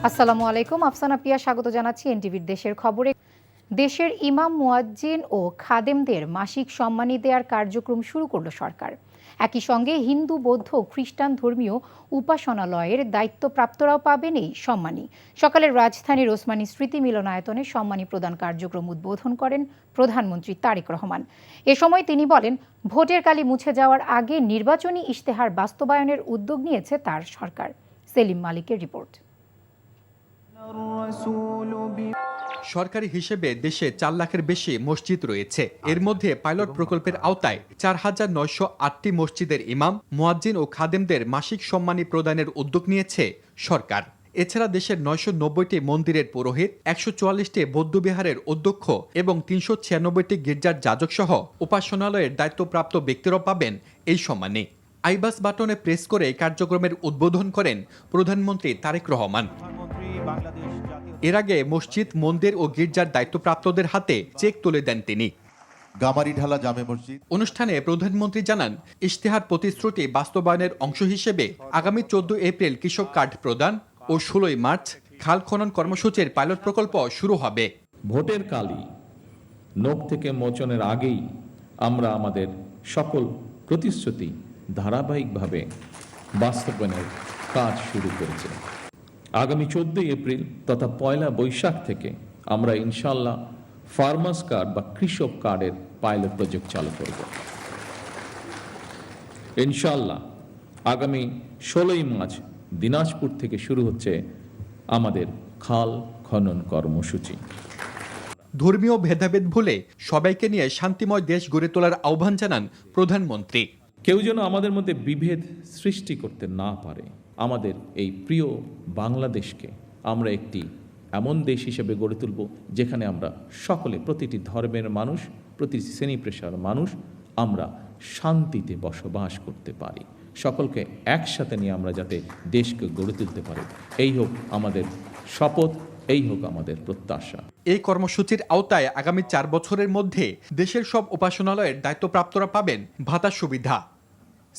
আসসালামু আলাইকুম, আফসানা পিয়া স্বাগত জানাচ্ছি এনটিভির দেশের খবরে। দেশের ইমাম, মুয়াজ্জিন ও খাদেমদের মাসিক সম্মানী দেওয়ার কার্যক্রম শুরু করল সরকার। একই সঙ্গে হিন্দু, বৌদ্ধ ও খ্রিস্টান ধর্মীয় উপাসনালয়ের দায়িত্বপ্রাপ্তরাও পাবেন এই সম্মানী। সকালে রাজধানীর ওসমানী স্মৃতি মিলনায়তনে সম্মানী প্রদান কার্যক্রম উদ্বোধন করেন প্রধানমন্ত্রী তারেক রহমান। এ সময় তিনি বলেন, ভোটের কালি মুছে যাওয়ার আগে নির্বাচনী ইশতেহার বাস্তবায়নের উদ্যোগ নিয়েছে তার সরকার। সেলিম মালিকের রিপোর্ট। সরকারি হিসেবে দেশে 4 লাখের বেশি মসজিদ রয়েছে। এর মধ্যে পাইলট প্রকল্পের আওতায় 4,908টি মসজিদের ইমাম, মুয়াজ্জিন ও খাদেমদের মাসিক সম্মানী প্রদানের উদ্যোগ নিয়েছে সরকার। এছাড়া দেশের 990টি মন্দিরের পুরোহিত, 144টি বৌদ্ধবিহারের অধ্যক্ষ এবং 396টি গির্জার যাজক সহ উপাসনালয়ের দায়িত্বপ্রাপ্ত ব্যক্তিরাও পাবেন এই সম্মানী। আইবাস বাটনে প্রেস করে এই কার্যক্রমের উদ্বোধন করেন প্রধানমন্ত্রী তারেক রহমান। এর আগে মসজিদ, মন্দির ও গির্জার দায়িত্বপ্রাপ্তদের হাতে চেক তুলে দেন তিনি। গামারিঢালা জামে মসজিদ অনুষ্ঠানে প্রধানমন্ত্রী জানান, ইশতেহার প্রতিশ্রুতি বাস্তবায়নের অংশ হিসেবে আগামী 14 এপ্রিল কৃষক কার্ড প্রদান ও 16 মার্চ খাল খনন কর্মসূচির পাইলট প্রকল্প শুরু হবে। ভোটের কালি নখ থেকে মোচনের আগেই আমরা আমাদের সকল প্রতিশ্রুতি ধারাবাহিকভাবে বাস্তবায়নের কাজ শুরু করেছি। আগামী 14 এপ্রিল তথা 1 বৈশাখ থেকে আমরা ইনশাল্লাহ ফার্মার্স কার্ড বা কৃষক কার্ডের পাইলট প্রজেক্ট চালু করব। ইনশাল্লাহ আগামী 16 মার্চ দিনাজপুর থেকে শুরু হচ্ছে আমাদের খাল খনন কর্মসূচি। ধর্মীয় ভেদাভেদ ভুলে সবাইকে নিয়ে শান্তিময় দেশ গড়ে তোলার আহ্বান জানান প্রধানমন্ত্রী। কেউ যেন আমাদের মধ্যে বিভেদ সৃষ্টি করতে না পারে। আমাদের এই প্রিয় বাংলাদেশকে আমরা একটি এমন দেশ হিসেবে গড়ে তুলব যেখানে আমরা সকলে, প্রতিটি ধর্মের মানুষ, প্রতিটি শ্রেণী পেশার মানুষ আমরা শান্তিতে বসবাস করতে পারি। সকলকে একসাথে নিয়ে আমরা যাতে দেশকে গড়ে তুলতে পারি, এই হোক আমাদের শপথ, এই হোক আমাদের প্রত্যাশা। এই কর্মসূচির আওতায় আগামী 4 বছরের মধ্যে দেশের সব উপাসনালয়ের দায়িত্বপ্রাপ্তরা পাবেন ভাতা সুবিধা।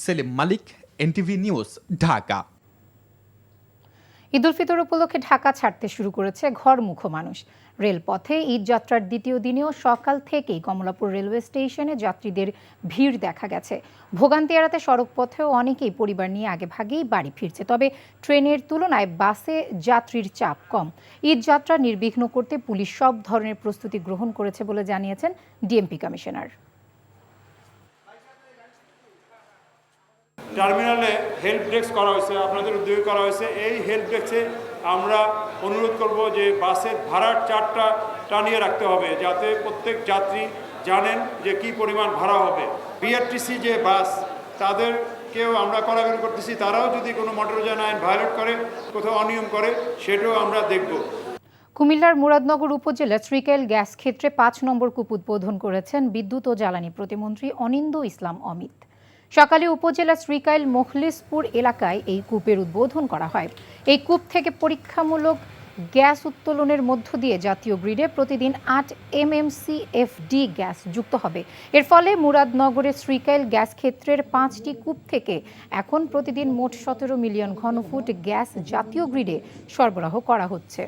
সেলিম মালিক, এনটিভি নিউজ, ঢাকা। ঈদ উল ফিতর উপলক্ষে ঢাকা ছাড়তে শুরু করেছে ঘরমুখো মানুষ। রেলপথে ঈদ যাত্রার দ্বিতীয় দিনেও সকাল থেকেই কমলাপুর রেলওয়ে স্টেশনে যাত্রীদের ভিড় দেখা গেছে। ভোগান্তি এড়াতে সড়কপথেও অনেকেই পরিবার নিয়ে আগেভাগেই বাড়ি ফিরছে। তবে ট্রেনের তুলনায় বাসে যাত্রীর চাপ কম। ঈদ যাত্রা নির্বিঘ্ন করতে পুলিশ সব ধরনের প্রস্তুতি গ্রহণ করেছে বলে জানিয়েছেন ডিএমপি কমিশনার। টার্মিনালে হেল্প ডেস্ক করা হয়েছে, আপনাদের উদ্যোগে করা হয়েছে। এই হেল্প ডেস্কে আমরা অনুরোধ করব যে বাসের ভাড়ার চার্টটা টানিয়ে রাখতে হবে, যাতে প্রত্যেক যাত্রী জানেন যে কি পরিমাণ ভাড়া হবে। বিআরটিসি যে বাস, তাদেরকেও আমরা কড়াকড়ি করতেছি, তারাও যদি কোনো মোটরযান আইন ভায়োলেট করে, কোথাও অনিয়ম করে, সেটাও আমরা দেখব। কুমিল্লার মুরাদনগর উপজেলার শ্রীকাইল গ্যাস ক্ষেত্রে 5 নম্বর কূপ উদ্বোধন করেছেন বিদ্যুৎ ও জ্বালানি প্রতিমন্ত্রী অনিন্দ্য ইসলাম অমিত। সকালে উপজেলা শ্রীকাইল মখলিসপুর এলাকায় এই কূপের উদ্বোধন করা হয়। এই কূপ থেকে পরীক্ষামূলক গ্যাস উত্তোলনের মধ্য দিয়ে জাতীয় গ্রিডে প্রতিদিন 8 MMCFD গ্যাস যুক্ত হবে। এর ফলে মুরাদনগরের শ্রীকাইল গ্যাস ক্ষেত্রের 5টি কূপ থেকে এখন প্রতিদিন মোট 17 মিলিয়ন ঘনফুট গ্যাস জাতীয় গ্রিডে সরবরাহ করা হচ্ছে।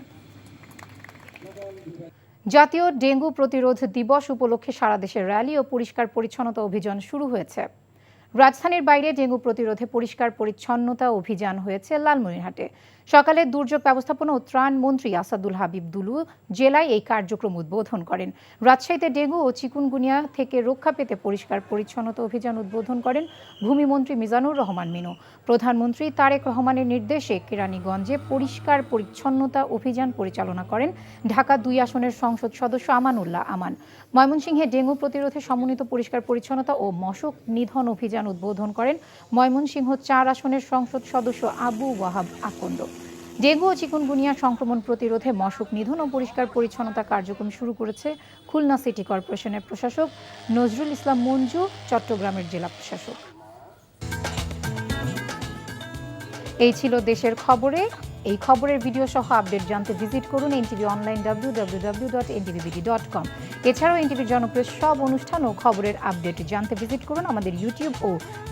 জাতীয় ডেঙ্গু প্রতিরোধ দিবস উপলক্ষে সারা দেশে র্যালি ও পরিষ্কার পরিচ্ছন্নতা অভিযান শুরু হয়েছে। রাজধানীর বাইরে ডেঙ্গু প্রতিরোধে পরিষ্কার পরিচ্ছন্নতা অভিযান হয়েছে লালমনিরহাটে। সকালে দুর্যোগ ব্যবস্থাপনা ও ত্রাণ মন্ত্রী আসাদুল হাবিব দুলু জেলায় এই কার্যক্রম উদ্বোধন করেন। রাজশাহীতে ডেঙ্গু ও চিকুনগুনিয়া থেকে রক্ষা পেতে পরিষ্কার পরিচ্ছন্নতা অভিযান উদ্বোধন করেন ভূমিমন্ত্রী মিজানুর রহমান মিনু। প্রধানমন্ত্রী তারেক রহমানের নির্দেশে কেরানীগঞ্জে পরিষ্কার পরিচ্ছন্নতা অভিযান পরিচালনা করেন ঢাকা 2 আসনের সংসদ সদস্য আমানুল্লাহ আমান। ময়মনসিংহে ডেঙ্গু প্রতিরোধে সমন্বিত পরিষ্কার পরিচ্ছন্নতা ও মশক নিধন অভিযান উদ্বোধন করেন ময়মনসিংহ 4 আসনের সংসদ সদস্য আবু ওয়াহাব আকন্দ। ডেঙ্গু ও চিকুনগুনিয়া সংক্রমণ প্রতিরোধে মশক নিধন ও পরিষ্কার পরিচ্ছন্নতা কার্যক্রম শুরু করেছে খুলনা সিটি কর্পোরেশনের প্রশাসক নজরুল ইসলাম মঞ্জু, চট্টগ্রামের জেলা প্রশাসক। এই ছিল দেশের খবরে। এই খবরের ভিডিও সহ আপডেট জানতে ভিজিট করুন এনটিভি অনলাইন www.ntvbd.com। এছাড়াও এনটিভির জনপ্রিয় সব অনুষ্ঠান ও খবরের আপডেট জানতে ভিজিট করুন আমাদের ইউটিউব ও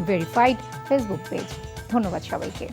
ভেরিফাইড ফেসবুক পেজ। ধন্যবাদ সবাইকে।